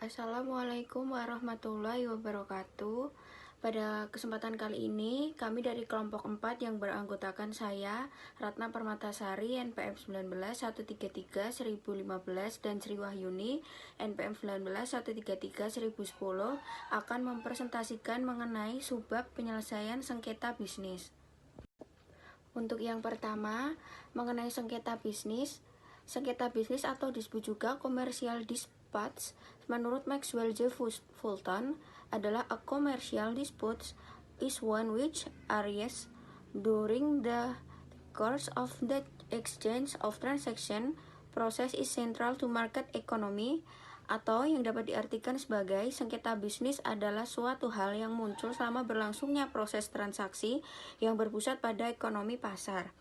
Assalamualaikum warahmatullahi wabarakatuh. Pada kesempatan kali ini, kami dari kelompok 4 yang beranggotakan saya, Ratna Permatasari, NPM 19 133 1015 dan Sri Wahyuni, NPM 19 133 1010 akan mempresentasikan mengenai subbab penyelesaian sengketa bisnis. Untuk yang pertama, mengenai sengketa bisnis. Sengketa bisnis atau disebut juga commercial disputes menurut Maxwell J. Fulton adalah a commercial dispute is one which arises during the course of the exchange of transaction process is central to market economy, atau yang dapat diartikan sebagai sengketa bisnis adalah suatu hal yang muncul selama berlangsungnya proses transaksi yang berpusat pada ekonomi pasar.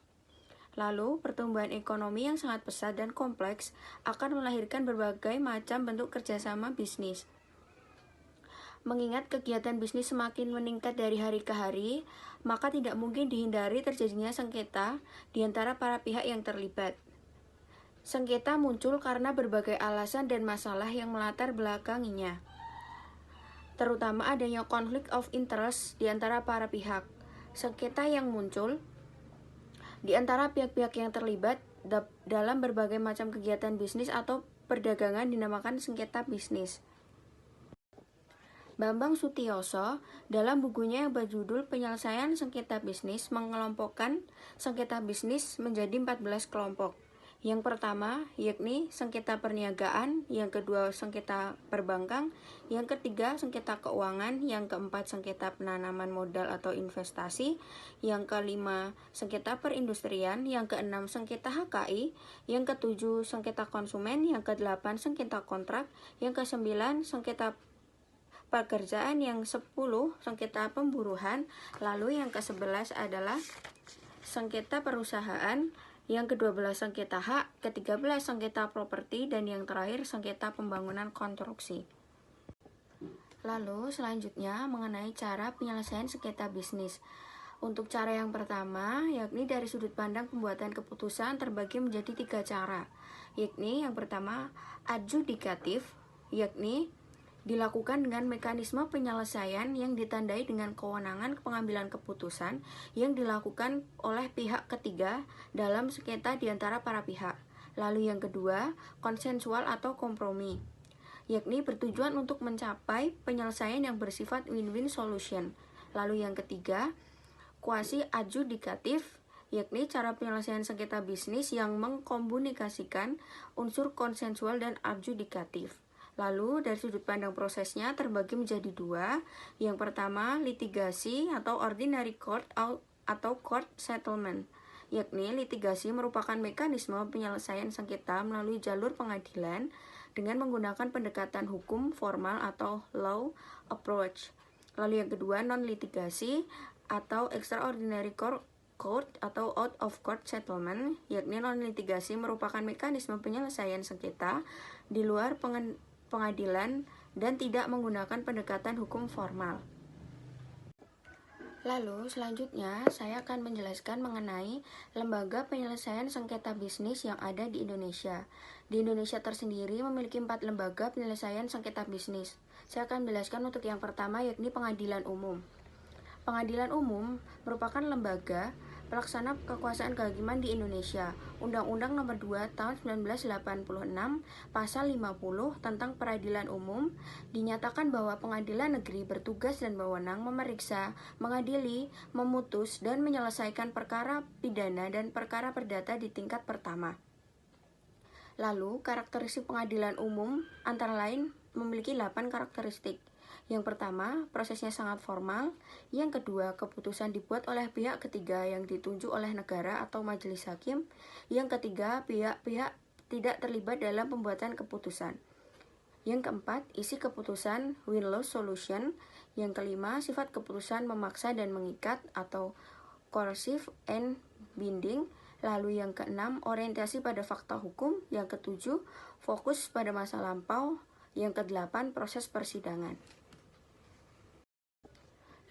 Lalu, pertumbuhan ekonomi yang sangat pesat dan kompleks akan melahirkan berbagai macam bentuk kerjasama bisnis. Mengingat kegiatan bisnis semakin meningkat dari hari ke hari, maka tidak mungkin dihindari terjadinya sengketa di antara para pihak yang terlibat. Sengketa muncul karena berbagai alasan dan masalah yang melatar belakanginya, terutama adanya konflik of interest di antara para pihak. Sengketa yang muncul di antara pihak-pihak yang terlibat dalam berbagai macam kegiatan bisnis atau perdagangan dinamakan sengketa bisnis. Bambang Sutioso dalam bukunya yang berjudul Penyelesaian Sengketa Bisnis mengelompokkan sengketa bisnis menjadi 14 kelompok. Yang pertama yakni sengketa perniagaan, yang kedua sengketa perbankan, yang ketiga sengketa keuangan, yang keempat sengketa penanaman modal atau investasi, yang kelima sengketa perindustrian, yang keenam sengketa HKI, yang ketujuh sengketa konsumen, yang kedelapan sengketa kontrak, yang kesembilan sengketa pekerjaan, yang 10 sengketa pemburuan, lalu yang ke-11 adalah sengketa perusahaan, yang ke-12 sengketa hak, ke-13 sengketa properti, dan yang terakhir sengketa pembangunan konstruksi. Lalu selanjutnya mengenai cara penyelesaian sengketa bisnis. Untuk cara yang pertama, yakni dari sudut pandang pembuatan keputusan terbagi menjadi 3 cara, yakni yang pertama adjudikatif, yakni dilakukan dengan mekanisme penyelesaian yang ditandai dengan kewenangan pengambilan keputusan yang dilakukan oleh pihak ketiga dalam sengketa di antara para pihak. Lalu yang kedua, konsensual atau kompromi, yakni bertujuan untuk mencapai penyelesaian yang bersifat win-win solution. Lalu yang ketiga, quasi adjudikatif, yakni cara penyelesaian sengketa bisnis yang mengkomunikasikan unsur konsensual dan adjudikatif. Lalu dari sudut pandang prosesnya terbagi menjadi 2. Yang pertama, litigasi atau ordinary court atau court settlement, yakni litigasi merupakan mekanisme penyelesaian sengketa melalui jalur pengadilan dengan menggunakan pendekatan hukum formal atau law approach. Lalu yang kedua, non-litigasi atau extraordinary court atau out of court settlement, yakni non-litigasi merupakan mekanisme penyelesaian sengketa di luar pengadilan dan tidak menggunakan pendekatan hukum formal. Lalu selanjutnya saya akan menjelaskan mengenai lembaga penyelesaian sengketa bisnis yang ada di Indonesia. Di Indonesia tersendiri memiliki 4 lembaga penyelesaian sengketa bisnis. Saya akan menjelaskan untuk yang pertama yakni Pengadilan Umum. Pengadilan Umum merupakan lembaga pelaksana kekuasaan kehakiman di Indonesia. Undang-Undang Nomor 2 Tahun 1986 Pasal 50 tentang Peradilan Umum dinyatakan bahwa pengadilan negeri bertugas dan wewenang memeriksa, mengadili, memutus, dan menyelesaikan perkara pidana dan perkara perdata di tingkat pertama. Lalu, karakteristik pengadilan umum antara lain memiliki 8 karakteristik. Yang pertama, prosesnya sangat formal. Yang kedua, keputusan dibuat oleh pihak ketiga yang ditunjuk oleh negara atau majelis hakim. Yang ketiga, pihak-pihak tidak terlibat dalam pembuatan keputusan. Yang keempat, isi keputusan win-lose solution. Yang kelima, sifat keputusan memaksa dan mengikat atau coercive and binding. Lalu yang keenam, orientasi pada fakta hukum. Yang ketujuh, fokus pada masa lampau. Yang kedelapan, proses persidangan.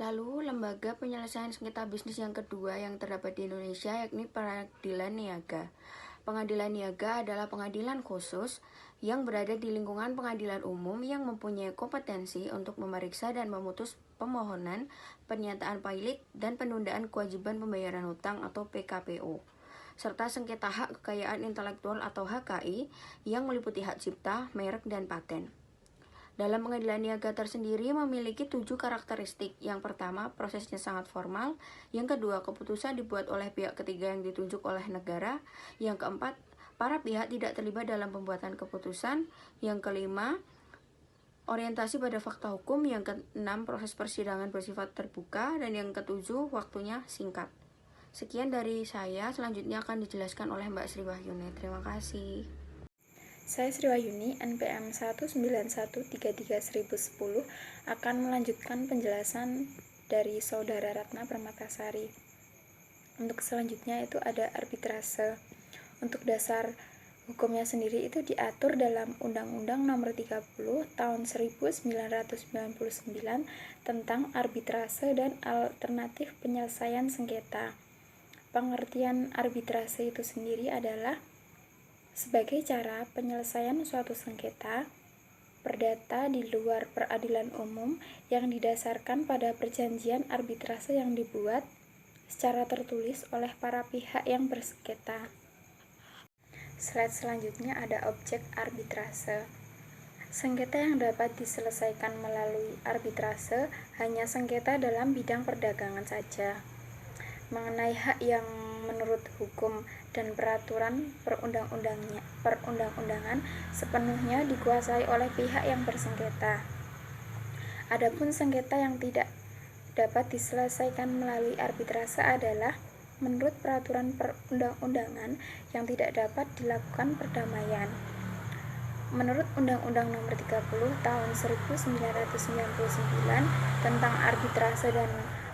Lalu, lembaga penyelesaian sengketa bisnis yang kedua yang terdapat di Indonesia yakni Pengadilan Niaga. Pengadilan Niaga adalah pengadilan khusus yang berada di lingkungan pengadilan umum yang mempunyai kompetensi untuk memeriksa dan memutus pemohonan, pernyataan pilot, dan penundaan kewajiban pembayaran hutang atau PKPU, serta sengketa hak kekayaan intelektual atau HKI yang meliputi hak cipta, merek, dan paten. Dalam pengadilan niaga tersendiri memiliki 7 karakteristik. Yang pertama, prosesnya sangat formal. Yang kedua, keputusan dibuat oleh pihak ketiga yang ditunjuk oleh negara. Yang keempat, para pihak tidak terlibat dalam pembuatan keputusan. Yang kelima, orientasi pada fakta hukum. Yang keenam, proses persidangan bersifat terbuka. Dan yang ketujuh, waktunya singkat. Sekian dari saya, selanjutnya akan dijelaskan oleh Mbak Sri Wahyuni. Terima kasih. Saya Sri Wahyuni, NPM 191331010, akan melanjutkan penjelasan dari Saudara Ratna Permatasari. Untuk selanjutnya itu ada arbitrase. Untuk dasar hukumnya sendiri itu diatur dalam Undang-Undang Nomor 30 Tahun 1999 tentang arbitrase dan alternatif penyelesaian sengketa. Pengertian arbitrase itu sendiri adalah sebagai cara penyelesaian suatu sengketa perdata di luar peradilan umum yang didasarkan pada perjanjian arbitrase yang dibuat secara tertulis oleh para pihak yang bersengketa. Slide selanjutnya ada objek arbitrase. Sengketa yang dapat diselesaikan melalui arbitrase hanya sengketa dalam bidang perdagangan saja. Mengenai hak yang menurut hukum dan peraturan perundang-undangan sepenuhnya dikuasai oleh pihak yang bersengketa. Adapun sengketa yang tidak dapat diselesaikan melalui arbitrase adalah menurut peraturan perundang-undangan yang tidak dapat dilakukan perdamaian. Menurut Undang-Undang Nomor 30 Tahun 1999 tentang arbitrase dan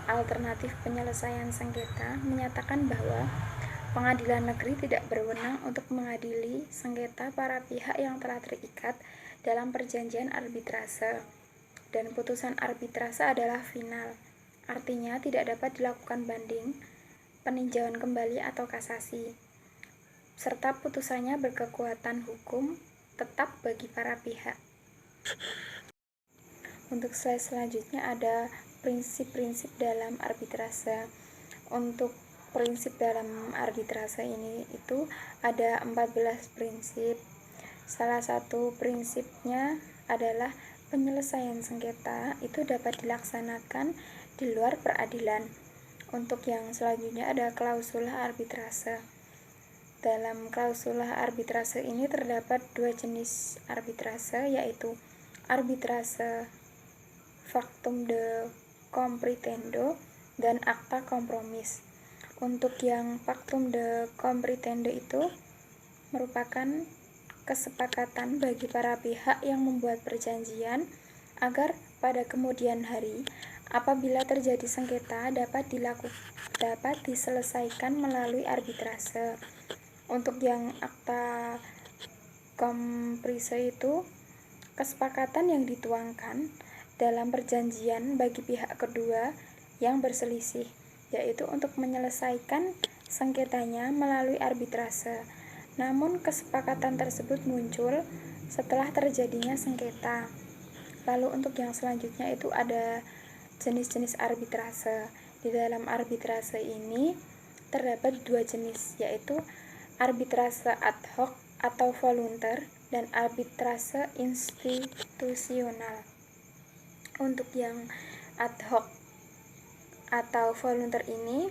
alternatif penyelesaian sengketa menyatakan bahwa pengadilan negeri tidak berwenang untuk mengadili sengketa para pihak yang telah terikat dalam perjanjian arbitrase, dan putusan arbitrase adalah final, artinya tidak dapat dilakukan banding, peninjauan kembali atau kasasi, serta putusannya berkekuatan hukum tetap bagi para pihak. Untuk slide selanjutnya ada prinsip-prinsip dalam arbitrase. Untuk prinsip dalam arbitrase ini itu ada 14 prinsip. Salah satu prinsipnya adalah penyelesaian sengketa itu dapat dilaksanakan di luar peradilan. Untuk yang selanjutnya ada klausula arbitrase. Dalam klausula arbitrase ini terdapat 2 jenis arbitrase, yaitu arbitrase factum de compritendo dan akta kompromis. Untuk yang factum de compritendo itu merupakan kesepakatan bagi para pihak yang membuat perjanjian agar pada kemudian hari apabila terjadi sengketa dapat diselesaikan melalui arbitrase. Untuk yang akta komprise itu kesepakatan yang dituangkan dalam perjanjian bagi pihak kedua yang berselisih, yaitu untuk menyelesaikan sengketanya melalui arbitrase. Namun kesepakatan tersebut muncul setelah terjadinya sengketa. Lalu untuk yang selanjutnya itu ada jenis-jenis arbitrase. Di dalam arbitrase ini terdapat 2 jenis, yaitu arbitrase ad hoc atau volunter dan arbitrase institusional. Untuk yang ad hoc atau volunter ini,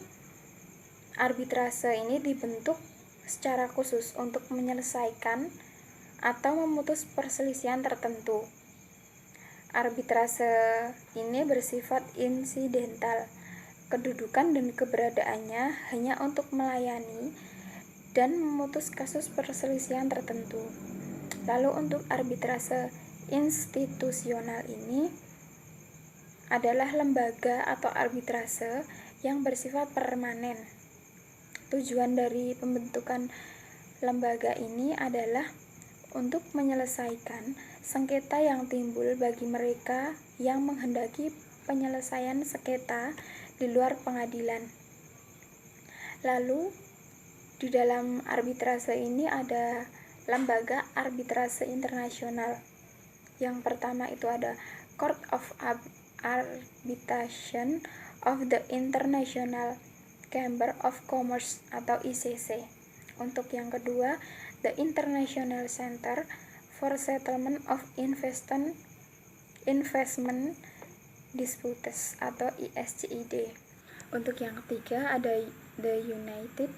arbitrase ini dibentuk secara khusus untuk menyelesaikan atau memutus perselisihan tertentu. Arbitrase ini bersifat insidental. Kedudukan dan keberadaannya hanya untuk melayani dan memutus kasus perselisihan tertentu. Lalu untuk arbitrase institusional ini adalah lembaga atau arbitrase yang bersifat permanen. Tujuan dari pembentukan lembaga ini adalah untuk menyelesaikan sengketa yang timbul bagi mereka yang menghendaki penyelesaian sengketa di luar pengadilan. Lalu di dalam arbitrase ini ada lembaga arbitrase internasional. Yang pertama itu ada Court of Arbitration of the International Chamber of Commerce atau ICC. Untuk yang kedua, The International Center for Settlement of Investment Disputes atau ISCID. Untuk yang ketiga ada The United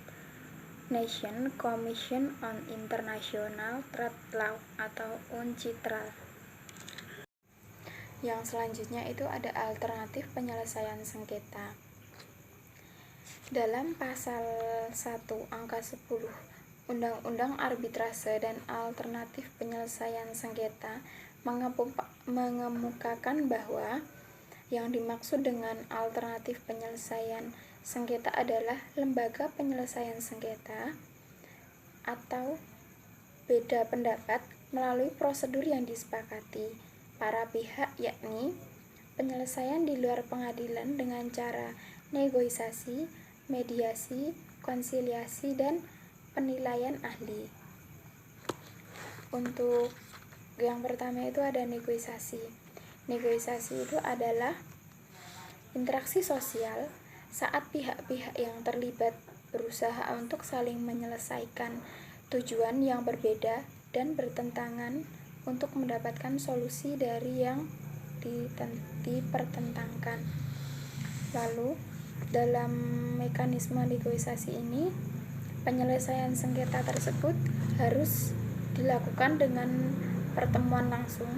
Nations Commission on International Trade Law atau UNCITRAL. Yang selanjutnya itu ada alternatif penyelesaian sengketa. Dalam pasal 1 angka 10 Undang-Undang Arbitrase dan Alternatif Penyelesaian Sengketa mengemukakan bahwa yang dimaksud dengan alternatif penyelesaian sengketa adalah lembaga penyelesaian sengketa atau beda pendapat melalui prosedur yang disepakati para pihak, yakni penyelesaian di luar pengadilan dengan cara negosiasi, mediasi, konsiliasi, dan penilaian ahli. Untuk yang pertama itu ada negosiasi. Negosiasi itu adalah interaksi sosial saat pihak-pihak yang terlibat berusaha untuk saling menyelesaikan tujuan yang berbeda dan bertentangan untuk mendapatkan solusi dari yang dipertentangkan. Lalu, dalam mekanisme negosiasi ini, penyelesaian sengketa tersebut harus dilakukan dengan pertemuan langsung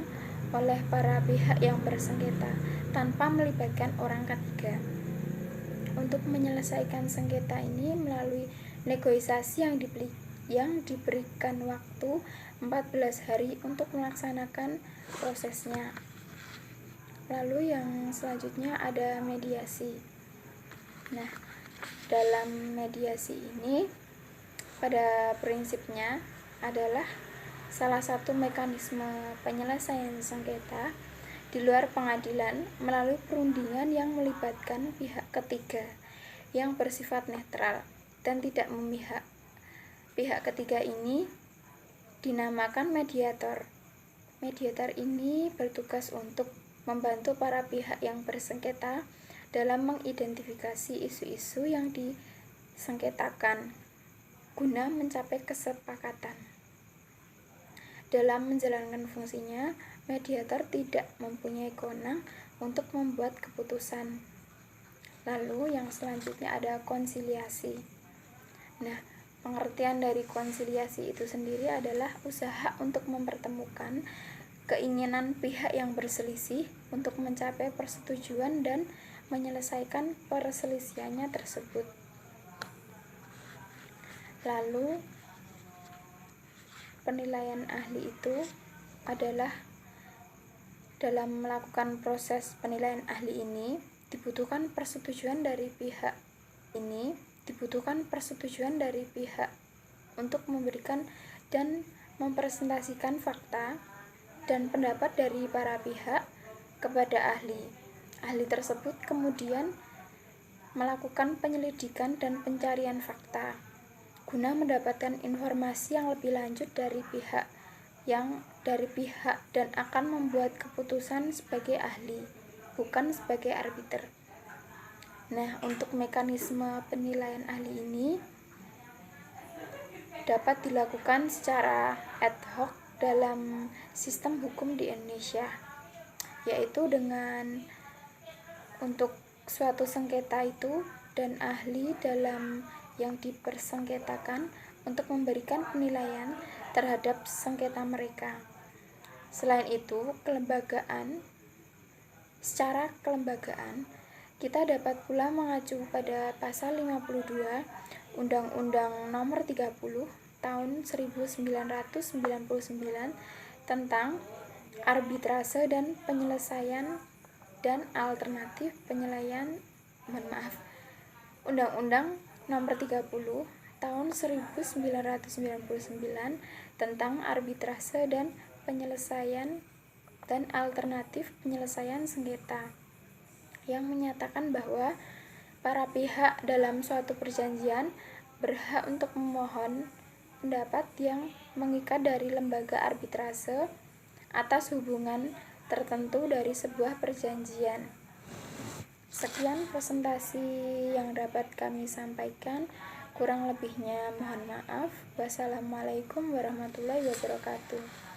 oleh para pihak yang bersengketa tanpa melibatkan orang ketiga. Untuk menyelesaikan sengketa ini melalui negosiasi yang diberikan waktu 14 hari untuk melaksanakan prosesnya. Lalu yang selanjutnya ada mediasi. Nah, dalam mediasi ini pada prinsipnya adalah salah satu mekanisme penyelesaian sengketa di luar pengadilan melalui perundingan yang melibatkan pihak ketiga yang bersifat netral dan tidak memihak. Pihak ketiga ini dinamakan mediator. Mediator ini bertugas untuk membantu para pihak yang bersengketa dalam mengidentifikasi isu-isu yang disengketakan guna mencapai kesepakatan. Dalam menjalankan fungsinya, mediator tidak mempunyai kewenangan untuk membuat keputusan. Lalu yang selanjutnya ada konsiliasi. Nah, pengertian dari konsiliasi itu sendiri adalah usaha untuk mempertemukan keinginan pihak yang berselisih untuk mencapai persetujuan dan menyelesaikan perselisihannya tersebut. Lalu, penilaian ahli itu adalah dalam melakukan proses penilaian ahli ini dibutuhkan persetujuan dari pihak untuk memberikan dan mempresentasikan fakta dan pendapat dari para pihak kepada ahli. Ahli tersebut kemudian melakukan penyelidikan dan pencarian fakta guna mendapatkan informasi yang lebih lanjut dari pihak dan akan membuat keputusan sebagai ahli, bukan sebagai arbiter. Nah, untuk mekanisme penilaian ahli ini dapat dilakukan secara ad hoc dalam sistem hukum di Indonesia, yaitu dengan untuk suatu sengketa itu dan ahli dalam yang dipersengketakan untuk memberikan penilaian terhadap sengketa mereka. Selain itu, secara kelembagaan, kita dapat pula mengacu pada pasal 52 Undang-Undang Nomor 30 Tahun 1999 tentang arbitrase dan penyelesaian dan alternatif penyelesaian Undang-Undang Nomor 30 Tahun 1999 tentang arbitrase dan penyelesaian dan alternatif penyelesaian sengketa yang menyatakan bahwa para pihak dalam suatu perjanjian berhak untuk memohon pendapat yang mengikat dari lembaga arbitrase atas hubungan tertentu dari sebuah perjanjian. Sekian presentasi yang dapat kami sampaikan. Kurang lebihnya mohon maaf. Wassalamualaikum warahmatullahi wabarakatuh.